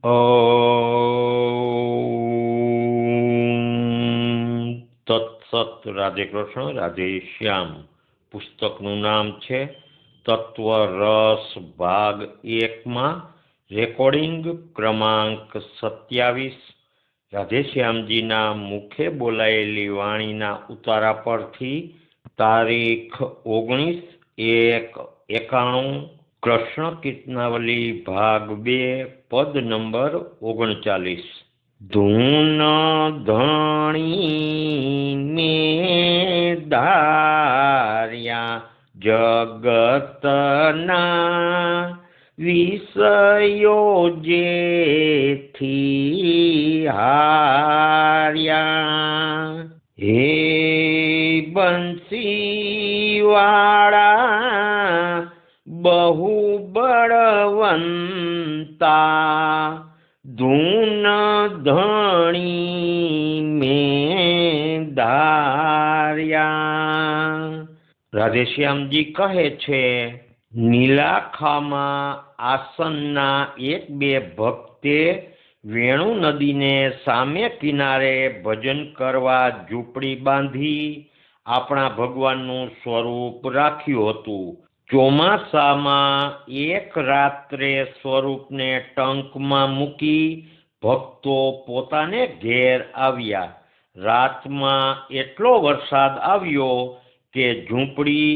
ઓમ તત્સત. રાધે કૃષ્ણ, રાધે શ્યામ. પુસ્તકનું નામ છે તત્વ રસ ભાગ 1માં, રેકોર્ડિંગ ક્રમાંક 27. રાધેશ્યામજીના મુખે બોલાયેલી વાણીના ઉતારા પરથી તારીખ 19/1/91, કૃષ્ણ કીર્તનાવલી ભાગ 2, પદ નંબર 39. ધૂન ધણી મેં ધાર્યા જગતના વિષયો જેથી હાર્યા, હે બંસીવાળા બહુ બળવંતા, ધૂન ધણી મેં ધાર્યા. રાધેશ્યામજી કહે છે, નીલાખામાં આસનના એક બે ભક્તે વેણુ નદીને સામે કિનારે ભજન કરવા ઝૂંપડી બાંધી આપણા ભગવાનનું સ્વરૂપ રાખ્યું હતું. ચોમાસામાં એક રાત્રે સ્વરૂપને ટંકમાં મૂકી ભક્તો પોતાને ઘેર આવ્યા. રાતમાં એટલો વરસાદ આવ્યો કે ઝૂંપડી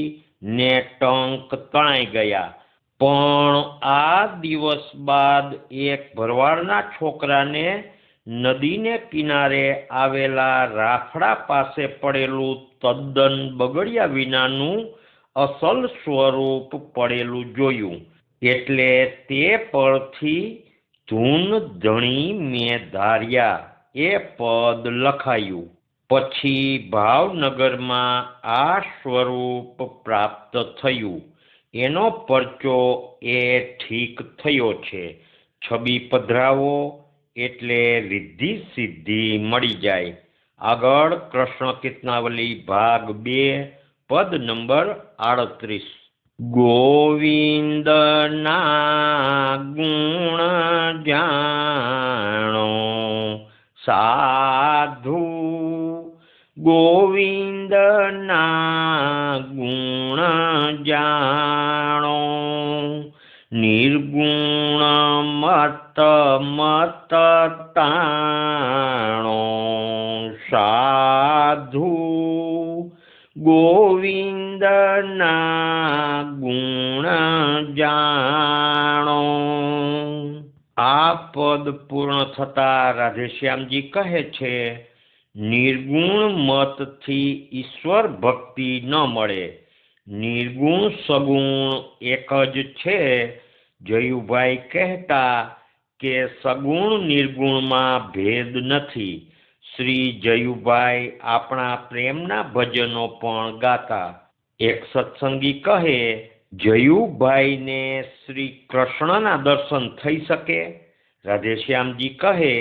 ને ટંક તણાઈ ગયા. પણ આ દિવસ બાદ એક ભરવાડના છોકરાને નદીને કિનારે આવેલા રાખડા પાસે પડેલું તદ્દન બગડ્યા વિનાનું અસલ સ્વરૂપ પડેલું જોયું. એટલે તે પરથી ધૂન ધણી મેં ધાર્યા એ પદ લખાયું. પછી ભાવનગરમાં આ સ્વરૂપ પ્રાપ્ત થયું. એનો પરચો એ ઠીક થયો છે. છબી પધરાવો એટલે રિદ્ધિ સિદ્ધિ મળી જાય. આગળ કૃષ્ણ કીર્તનાવલી ભાગ 2, પદ નંબર 38. ગોવિંદના ગુણ જાણો સાધુ, ગોવિંદના ગુણ જાણો, નિર્ગુણ મત મત તાણો સાધુ, ગોવિંદના ગુણ જાણો. આ પદ પૂર્ણ થતા રાધેશ્યામજી કહે છે, નિર્ગુણ મતથી ઈશ્વર ભક્તિ ન મળે. નિર્ગુણ સગુણ એક જ છે. જયુભાઈ કહેતા કે સગુણ નિર્ગુણમાં ભેદ નથી. શ્રી જયુભાઈ આપણા પ્રેમના ભજનો પણ ગાતા. એક સત્સંગી કહે, જયુભાઈને શ્રી કૃષ્ણના દર્શન થઈ શકે? રાધેશ્યામજી કહે,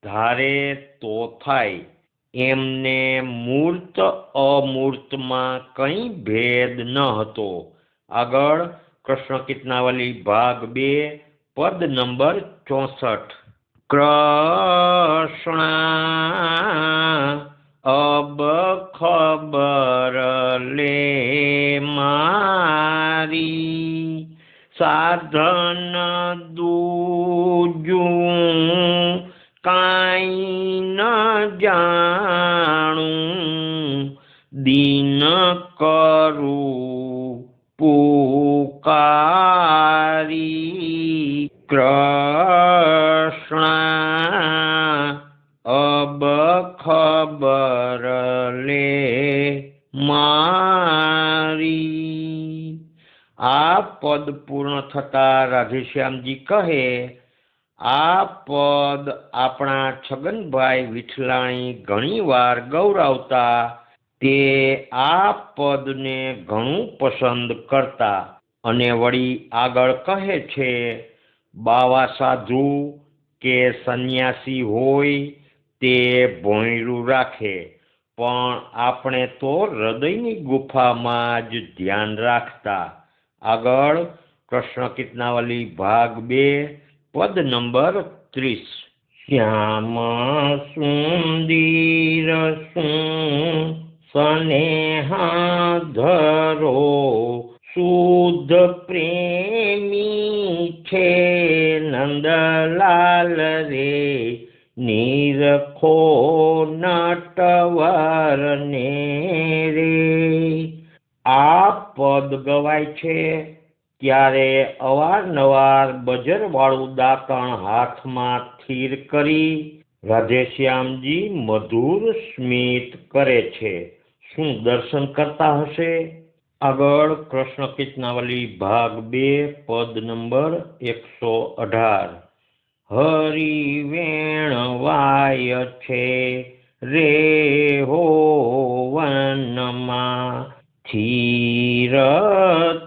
ધારે તો થાય. એમને મૂર્ત અમૂર્તમાં કંઈ ભેદ ન હતો. આગળ કૃષ્ણ કીર્તનાવલી ભાગ 2, પદ નંબર 64. કૃષ્ણ અબ ખબર લે મારી, સાધન દૂજું કાંઈ ન જાણું, દીન કરું પુકારી. કૃષ્ણ અબ ખબર લે મારી. આ પદ પૂર્ણ થતા રાધેશ્યામજી કહે, આ પદ આપણા છગનભાઈ વિઠલાણી ઘણી વાર ગૌરાવતા. તે આ પદને ઘણું પસંદ કરતા. અને વળી આગળ કહે છે, બાવા સાધુ કે સંન્યાસી હોય તે ભોંયરું રાખે, પણ આપણે તો હૃદયની ગુફામાં જ ધ્યાન રાખતા. આગળ કૃષ્ણ કીર્તનાવલી ભાગ 2, પદ નંબર 30. શ્યામ સુંદીર સ્નેહા ધરો શુદ્ધ પ્રેમી છે નંદલાલ રે નિરખો નટવર ને રે. આ પદ ગવાય છે ત્યારે અવારનવાર બજરવાળું દાંતણ હાથમાં સ્થિર કરી રાધેશ્યામજી મધુર સ્મિત કરે છે. શું દર્શન કરતા હશે? આગળ કૃષ્ણ કીર્તનાવલી ભાગ 2 પદ નંબર 118. હરિ વેણવાય છે રે હો વનમાં સ્થિર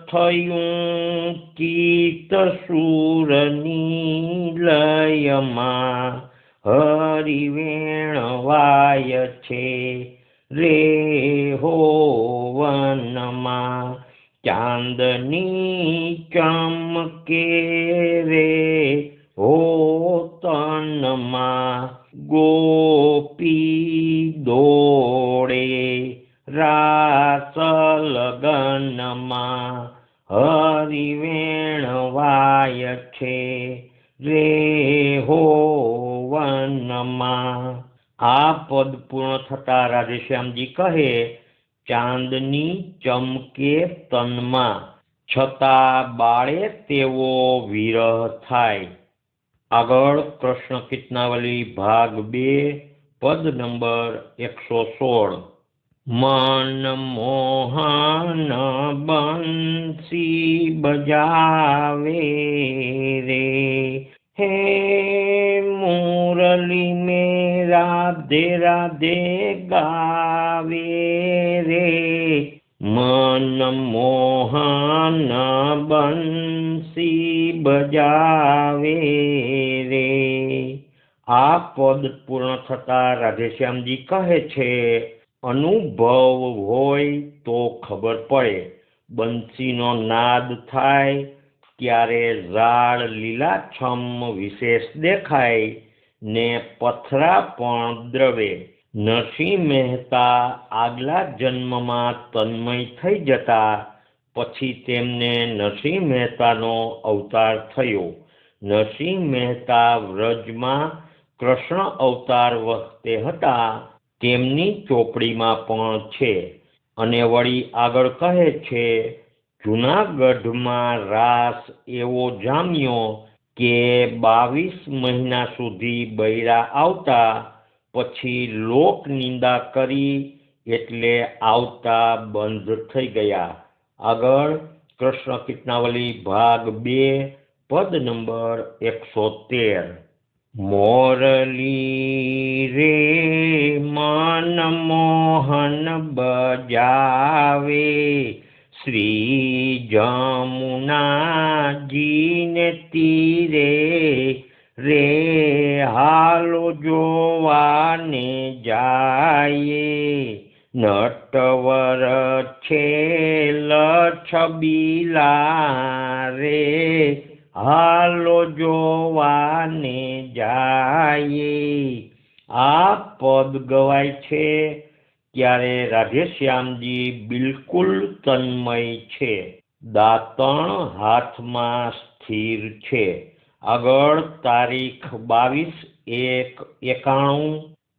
થયું ચિત્ત સુરની લયમાં. હરિ વેણવાય છે રે હો વનમાં ચાંદની ચમકે રે હો તનમાં ગોપી દોડે રાસ લગનમાં. હરિ વેણવાય છે રે હો વનમાં. આ પદ પૂર્ણ થતા રાધેશ્યામજી કહે ચાંદની ચમકે તનમાં છતાં બાળે તેવો વિરહ થાય. આગળ કૃષ્ણ કીર્તનાવલી ભાગ 2 પદ નંબર 116. મન મોહન બંસી બજાવે રે હે મુરલી में राधे राधे गावे रे. मन मोहन બંસી બજાવે રે. આ પદ પૂર્ણ થતા રાધેશ્યામજી કહે છે અનુભવ હોય તો ખબર પડે. બંસીનો નાદ થાય ત્યારે ઝાડ લીલાછમ વિશેષ દેખાય ને પથરા પણ દ્રવે. નરસિંહ મહેતા આગલા જન્મમાં તન્મય થઈ જતા પછી તેમને નરસિંહ મહેતાનો અવતાર થયો. નરસિંહ મહેતા વ્રજમાં કૃષ્ણ અવતાર વખતે હતા તેમની ચોપડીમાં પણ છે. અને વળી આગળ કહે છે જૂનાગઢમાં રાસ એવો જામ્યો કે 22 મહિના સુધી બૈરા આવતા પછી લોક નિંદા કરી એટલે આવતા બંધ થઈ ગયા. આગળ કૃષ્ણ કીર્તનાવલી ભાગ 2 પદ નંબર 113. મોરલી રે મન મોહન બજાવે શ્રી જમુનાજીને તીરે રે હાલો જોવાને જાય. નટવર છે લછબીલા રે હાલો જોવાને જાય. આ પદ ગવાય છે ત્યારે રાધેશ્યામજી બિલકુલ તન્મય છે. દાંતણ હાથમાં સ્થિર છે. આગળ તારીખ 22/1/91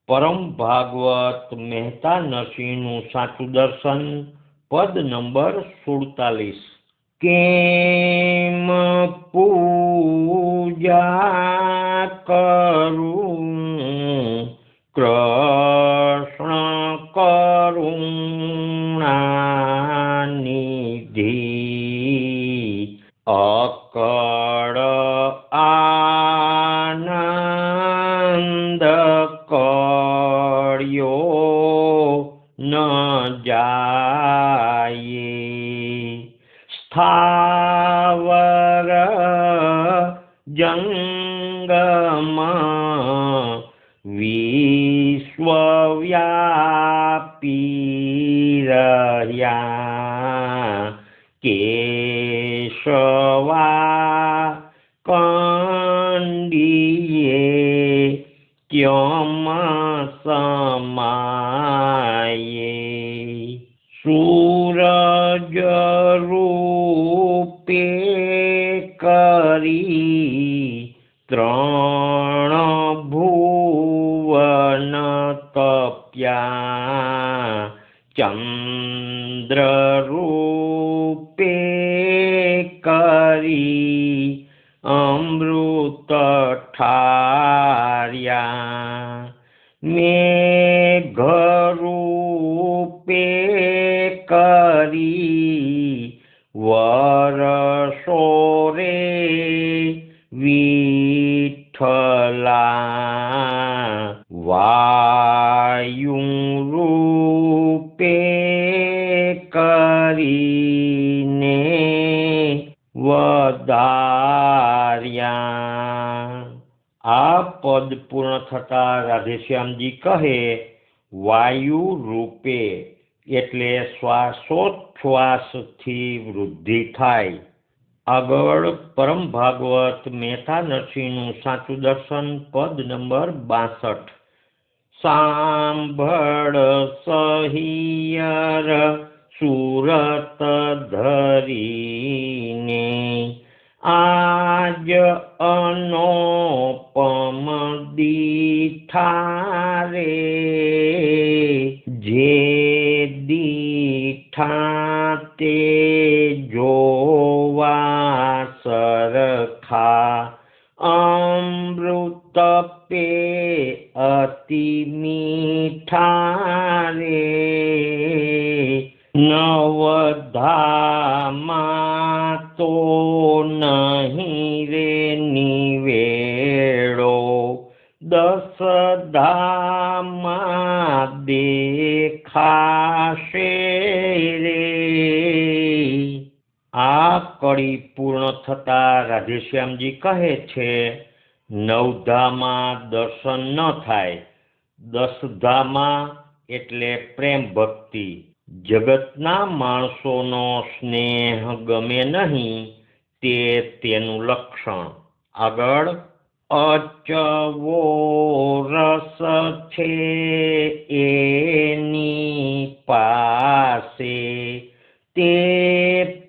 પરમ ભાગવત મહેતા નરસિંહનું સાચું દર્શન પદ નંબર 47. કેમ પૂજા કરું કૃષ્ણ કરુણાનિધિ અકળ આનંદ કર્યો ન જાય. સ્થાવર જંગમ વિશ્વવ્યાપી રહ્યા. કેશવા કંસ મંડીએ ક્યમ સમાયે સૂરજ રૂપે કરી ત્રણ ભુવન તપ્યા ચંદ્ર રૂપે કરી અમૃત ઠાર્યા મેઘ રૂપે કરી વરસો રે વિઠ્ઠલા વાયુ રૂપે કરીને વધાર્યા। આ પદ પૂર્ણ થતા રાધેશ્યામજી કહે વાયુ રૂપે એટલે શ્વાસોચ્છ્વાસથી વૃદ્ધિ થાય। આગળ પરમ ભાગવત મહેતા નરસિંહનું સાચું દર્શન પદ નંબર 62। સાંભળ સહિયર સુરત ધરીને આજ અનોપમ દીઠા રે જે દીઠા તે જોવા સરખા અમૃત પે અતિ મીઠા રે નવધામાં તો નહીં રે નિવેડો 10 ધામમાં દેખાશે રે। આ કડી પૂર્ણ થતા રાધેશ્યામજી કહે છે 9 ધામમાં દર્શન ન થાય 10 ધામમાં એટલે પ્રેમ ભક્તિ જગતના માણસોનો સ્નેહ ગમે નહીં તે તેનું લક્ષણ। આગળ અચવો રસ છે એની પાસે તે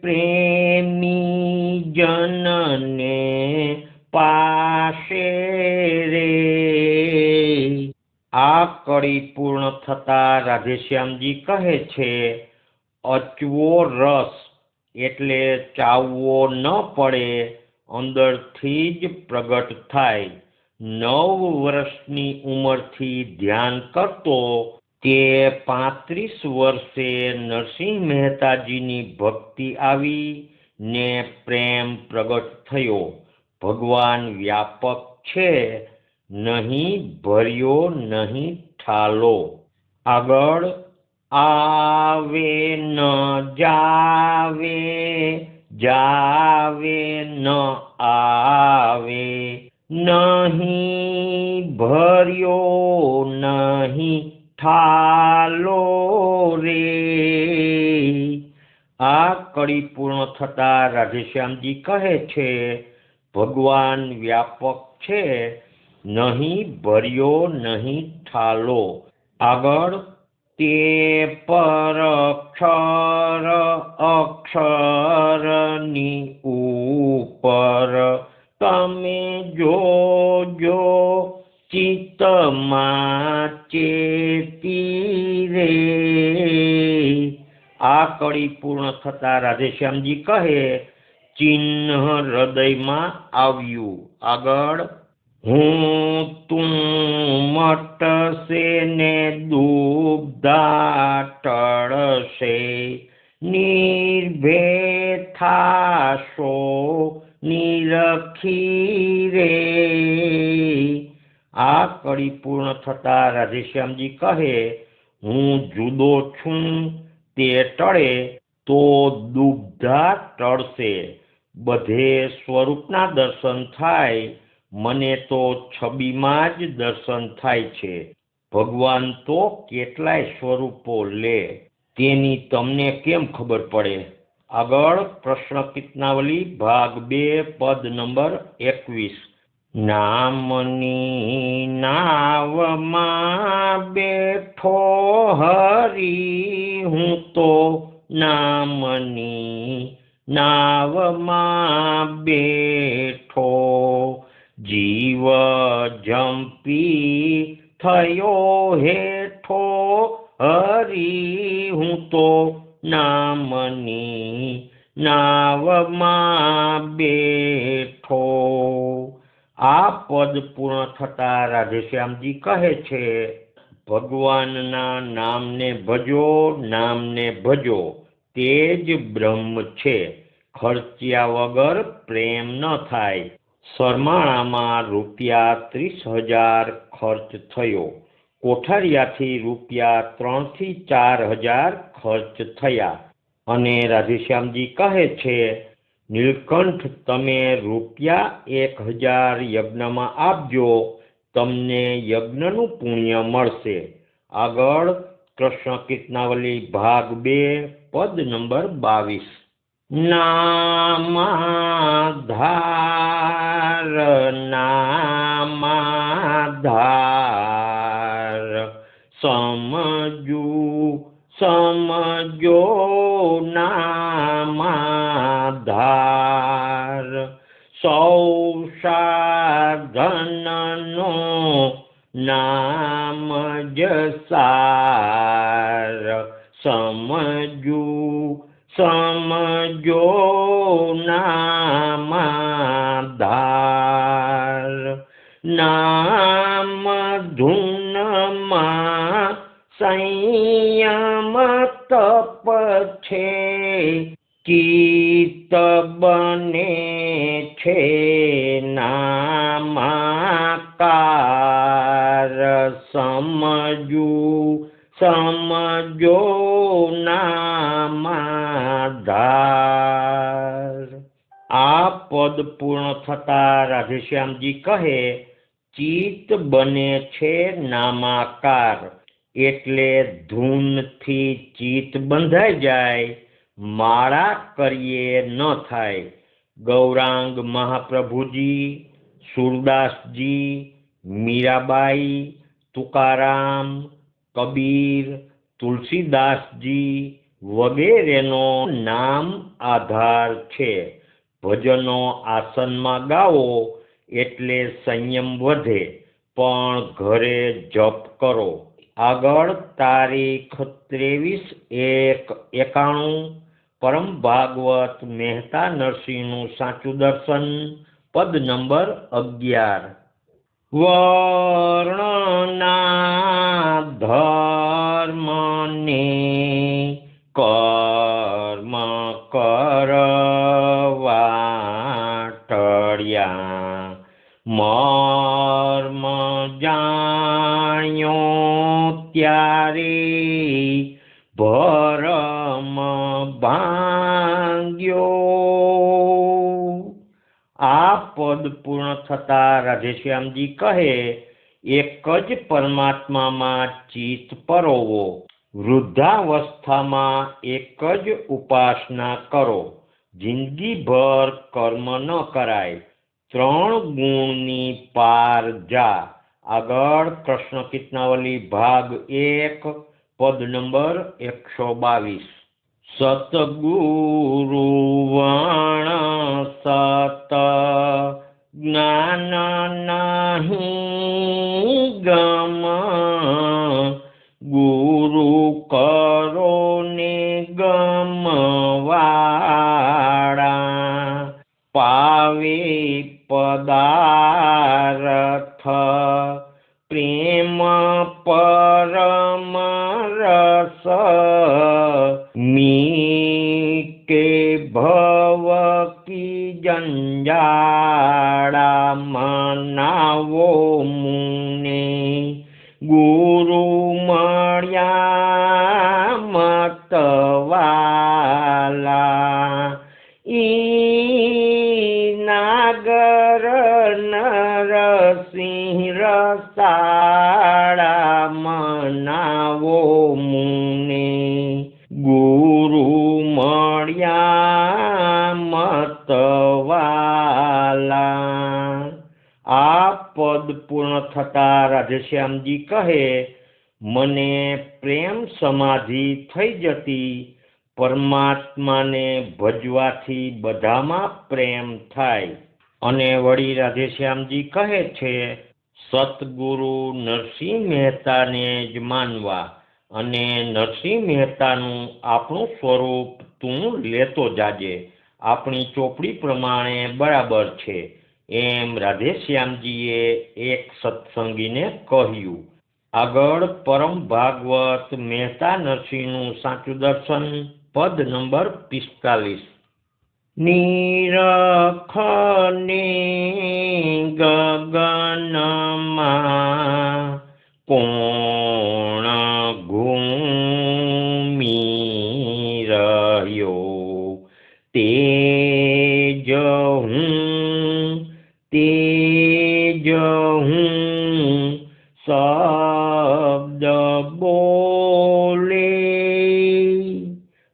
પ્રેમી જનને પાસે રે। આ કડી પૂર્ણ થતા રાધેશ્યામજી કહે છે અચવો રસ એટલે ચાવવો ન પડે અંદરથી જ પ્રગટ થાય। 9 વર્ષની ઉંમરથી ધ્યાન કરતો તે 35 વર્ષે નરસિંહ મહેતાજીની ભક્તિ આવી ને પ્રેમ પ્રગટ થયો। ભગવાન વ્યાપક છે નહીં ભર્યો નહીં ઠાલો। આગળ આવે ન જાવે જાવે ન આવે નહીં ભર્યો નહીં ઠાલો રે। આ કડી પૂર્ણ થતા રાધેશ્યામજી કહે છે ભગવાન વ્યાપક છે નહીં ભર્યો નહીં ઠાલો। આગળ તે પર અક્ષર અક્ષરની ઉપર તમે જોજો ચિત્તમાં ચેતી રે। આ કડી પૂર્ણ થતા રાધેશ્યામજી કહે ચિહ્ન હૃદયમાં આવ્યું। આગળ હું તું મટશે ને દુગ્ધા ટળશે નિર્ભે થાશો નિરખી રે। આ કડી પૂર્ણ થતા રાધેશ્યામજી કહે હું જુદો છું તે ટળે તો દુગ્ધા ટળશે। બધે સ્વરૂપના દર્શન થાય મને તો છબીમાં જ દર્શન થાય છે। ભગવાન તો કેટલાય સ્વરૂપો લે તેની તમને કેમ ખબર પડે। આગળ પ્રશ્ન કિતનાવલી ભાગ 2 પદ નંબર 21। નામની નાવમાં બેઠો હરી, હું તો નામની નાવમાં બેઠો, જીવ જંપી થયો હેઠો હરી, હું તો નામની નાવમાં બેઠો। આ પદ પૂર્ણ થતા રાધેશ્યામજી કહે છે, ભગવાનના નામને ભજો તે જ બ્રહ્મ છે, ખર્ચ્યા વગર પ્રેમ ન થાય। સરમાણામાં ₹30,000 ખર્ચ થયો, કોઠારિયાથી ₹3,000 થી 4,000 ખર્ચ થયા, અને રાધેશ્યામજી કહે છે, નીલકંઠ તમે ₹1,000 યજ્ઞમાં આપજો, તમને યજ્ઞનું પુણ્ય મળશે। આગળ કૃષ્ણ કીર્તનાવલી ભાગ 2 પદ નંબર 22। નામાધાર સમજો નામાધાર, સૌ સાધનનો નામ જ સાર, સમજો નામાધાર। નામ ધૂનમાં સંયમ તપ છે, ચિત્ત બને છે નામાકાર, સમજો નામાધાર। આ પદ પૂર્ણ થતા રાધેશ્યામજી કહે, ચિત્ત બને છે નામાકાર, એટલે ધૂનથી ચિત્ત બંધાઈ જાય, માળા કરીએ ન થાય। ગૌરાંગ મહાપ્રભુજી, સુરદાસજી, મીરાબાઈ, તુકારામ, કબીર, તુલસીદાસજી વગેરેનો નામ આધાર છે। ભજનો આસનમાં ગાવો એટલે સંયમ વધે, પણ ઘરે જપ કરો। આગળ તારીખ 23/1/91 પરમ ભાગવત મહેતા નરસિંહનું સાચું દર્શન પદ નંબર 11। વર્ણના ધર્મને કર્મ કરવા ટળ્યા, મર્મ જાણ્યો ત્યારે ભરમ ભાંગ્યો। આ પદ પૂર્ણ થતા રાધેશ્યામજી કહે, એક જ પરમાત્મામાં ચિત્ત પરોવો, વૃદ્ધાવસ્થામાં એક જ ઉપાસના કરો, જિંદગીભર કર્મ ન કરાય, 3 ગુણની પાર જા। આગળ કૃષ્ણ કીર્તનાવલી ભાગ 1 પદ નંબર 122। સતગુરુ વણ સત જ્ઞાન નહીં ગમ, ગુરુ કરો ને ગમવાળા, પાવે પદાર્થ પ્રેમ પરમ રસ, મીટે ભવ કી જંજાળા, મનાવો મુને ગુરુ મળ્યા મતવાલા। ઈ નાગર નરસિંહ રસાળા, મનાવો મુને ગુરુ મળ્યા મતવાલા। આ પદ પૂર્ણ થતા રાધેશ્યામજી કહે, મને પ્રેમ સમાધિ થઈ જતી, પરમાત્માને ભજવાથી બધામાં પ્રેમ થાય. અને વળી રાધેશ્યામજી કહે છે, સતગુરુ નરસિંહ મહેતાને જ માનવા, અને નરસિંહ મહેતાનું આપણું સ્વરૂપ તું લેતો જાજે, આપણી ચોપડી પ્રમાણે બરાબર છે, એમ રાધેશ્યામજીએ એક સત્સંગીને કહ્યું. આગળ પરમ ભાગવત મહેતા નરસિંહનું સાચું દર્શન, પદ નંબર 45. નીરખને ગગનમાં કોણ ઘૂમી રહ્યો, તેજ હું શબ્દ બોલે.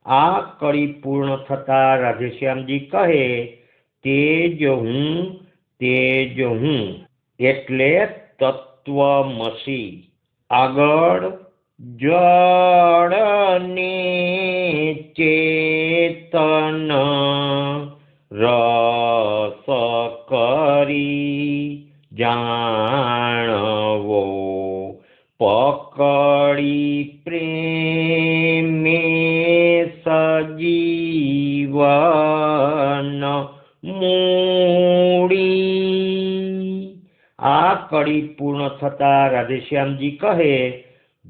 આ કડી પૂર્ણ થતા રાધેશ્યામજી કહે, તેજ હું એટલે તત્વમસી. આગળ જળ ને ચેતન રસ કરી જાણવો, પકડી પ્રેમે સજીવન મૂડી. આ કડી પૂર્ણ થતા રાધેશ્યામજી કહે,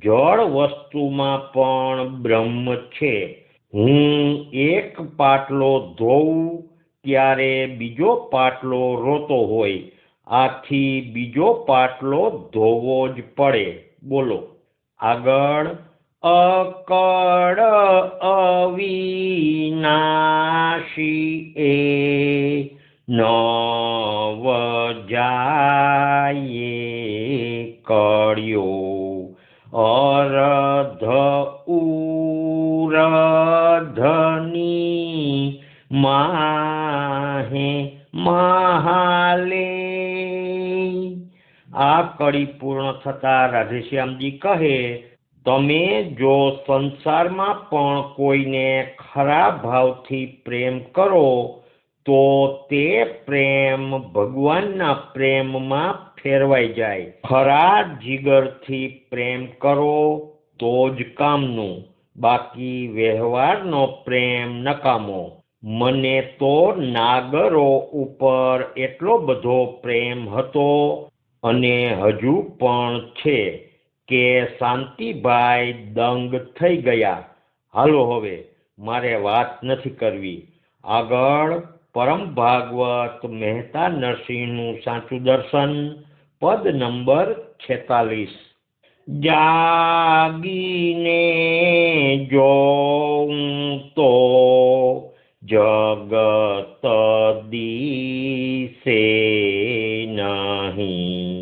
જળ વસ્તુમાં પણ બ્રહ્મ છે. હું એક પાટલો ધોઉં ત્યારે બીજો પાટલો રોતો હોય, આથી બીજો પાટલો ધોવો જ પડે. બોલો. આગળ અકળ અવિનાશી એ નવ જાયે કર્યો, અરધ ઉરધની માહે મહાલે. આ કડી પૂર્ણ થતા રાધેશ્યામજી કહે, તમે જો સંસારમાં પણ કોઈને ખરા ભાવથી પ્રેમ કરો તો તે પ્રેમ ભગવાનના પ્રેમમાં ફેરવાઈ જાય. ખરા જીગરથી પ્રેમ કરો તો જ કામનું, બાકી વ્યવહારનો પ્રેમ નકામો. મને તો નાગરો ઉપર એટલો બધો પ્રેમ હતો અને હજુ પણ છે કે શાંતિભાઈ દંગ થઈ ગયા. હાલો હવે, મારે વાત નથી કરવી. આગળ પરમ ભાગવત મહેતા નરસિંહનું સાચું દર્શન, પદ નંબર 46. જાગીને જોઉં તો જગત દિશે નહીં,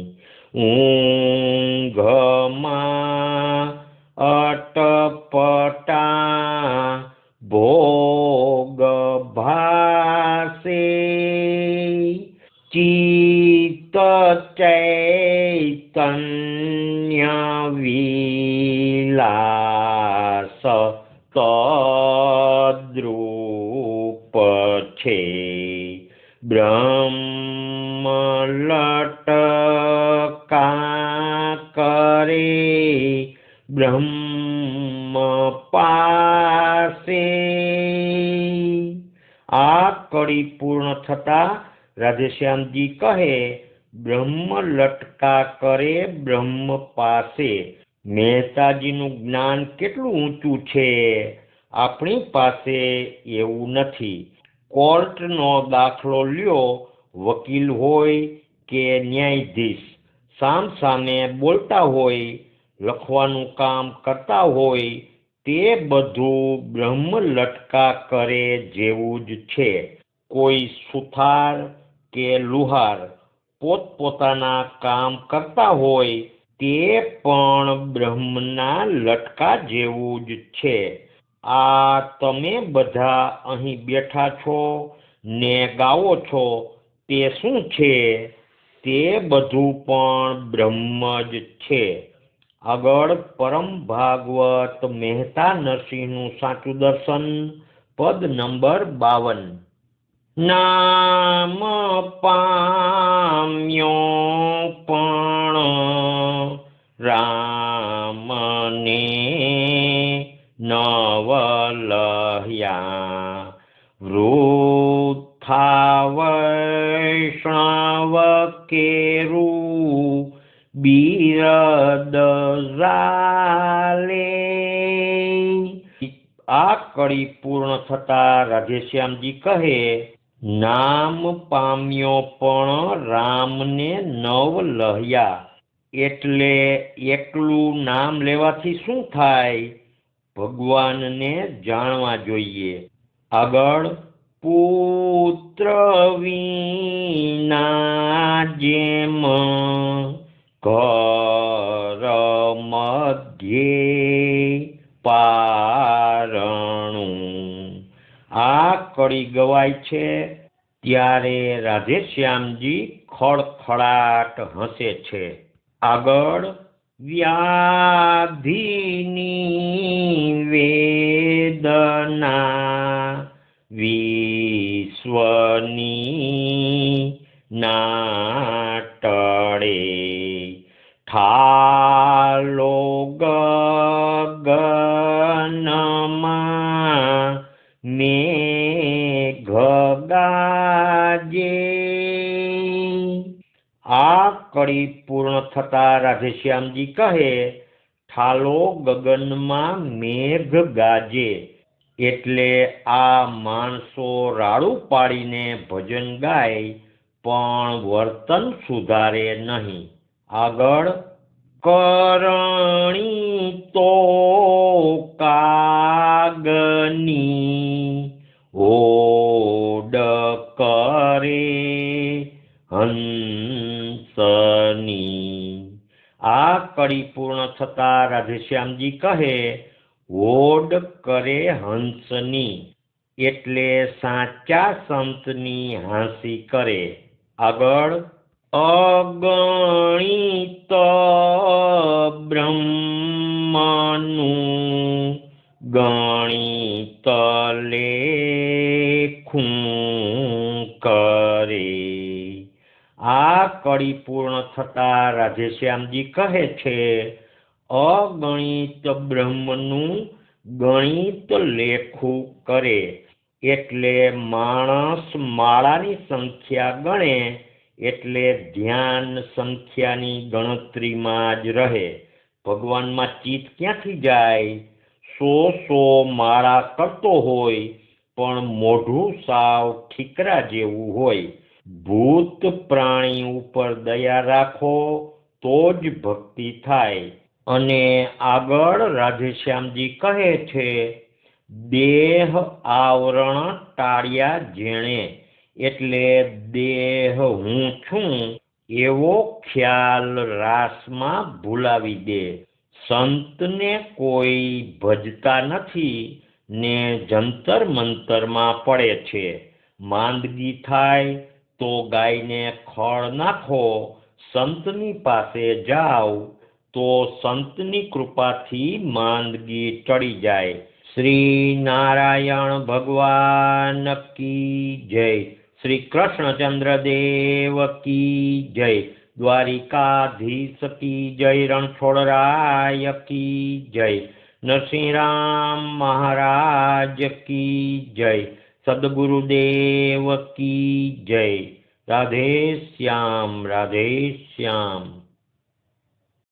ઊંઘમાં અટપટા ભોગ ભાસે. ચિત્ત ચૈતન્ય વિલાસ તદ્રૂપ છે, બ્રહ્મ લટકા કરે બ્રહ્મ પાસે. આ કડી પૂર્ણ થતા રાધેશ્યામજી કહે, બ્રહ્મ લટકા કરે બ્રહ્મ પાસે. મહેતાજીનું જ્ઞાન કેટલું ઊંચું છે, આપણી પાસે એવું નથી. કોર્ટનો દાખલો લ્યો, વકીલ હોય કે ન્યાયાધીશ સામસામે બોલતા હોય, લખવાનું કામ કરતા હોય, તે બધું બ્રહ્મ લટકા કરે જેવું જ છે. કોઈ સુથાર કે લુહાર પોતપોતાના કામ કરતા હોય, તે પણ બ્રહ્મના લટકા જેવું જ છે. આ તમે બધા અહીં બેઠા છો ને ગાવો છો તે શું છે? તે બધું પણ બ્રહ્મ જ છે. આગળ પરમ ભાગવત મહેતા નરસિંહનું સાચું દર્શન, પદ નંબર 52. નામ પામ્યો પણ રામને નવલહ્યા, વૃથા વૈષ્ણવ કેરું બિરદ ઝાલે. આ કડી પૂર્ણ થતા રાધેશ્યામજી કહે, નામ પામ્યો પણ રામને નવ લહ્યા. એટલે એકલું નામ લેવાથી શું થાય? ભગવાનને જાણવા જોઈએ. આગળ પુત્ર વિના જેમ ઘર મધ્યે પારણું. આ કડી ગવાય છે ત્યારે રાધેશ્યામજી ખડખડાટ હસે છે. આગળ વ્યાધિની વેદના વિશ્વની ના ટળે, ઠાલો ગગનમાં મેઘ ગાજે. આ કડી પૂર્ણ થતા રાધેશ્યામજી કહે, ઠાલો ગગનમાં મેઘ ગાજે. એટલે આ માણસો રાડું પાડીને ભજન ગાય પણ વર્તન સુધારે નહીં. આગળ કરણી તો કાગની ઓડ કરે હંસની. આ કડી પૂર્ણ થતા રાધેશ્યામજી કહે, ઓડ કરે હંસની એટલે સાચા સંતની હાંસી કરે. આગળ અગણિત બ્રહ્મનું ગણિત લેખું કરે. આ કડી પૂર્ણ થતા રાધેશ્યામજી કહે છે, અગણિત બ્રહ્મનું ગણિત લેખું કરે. એટલે માણસ માળાની સંખ્યા ગણે એટલે ધ્યાન સંખ્યાની ગણતરીમાં જ રહે. ભગવાનમાં ચિત્ત ક્યાંથી જાય? 100 માળા કરતો હોય પણ મોઢું સાવ ઠીકરા જેવું હોય. ભૂત પ્રાણી ઉપર દયા રાખો તો જ ભક્તિ થાય. અને આગળ રાધેશ્યામજી કહે છે, દેહ આવરણ ટાળ્યા જેણે એટલે દેહ હું છું એવો ખ્યાલ રાસમાં ભૂલાવી દે. સંતને કોઈ ભજતા નથી ને જંતર મંતરમાં પડે છે. માંદગી થાય તો ગાયને ખળ નાખો, સંતની પાસે જાઓ તો સંતની કૃપાથી માંદગી ટળી જાય. શ્રી નારાયણ ભગવાન કી જય. શ્રી કૃષ્ણચંદ્ર દેવ કી જય. દ્વારિકાધીશ કી જય. રણછોડરાય કી જય. નરસિંહરામ મહારાજ કી જય. સદગુરુદેવ કી જય. રાધે શ્યામ, રાધે શ્યામ.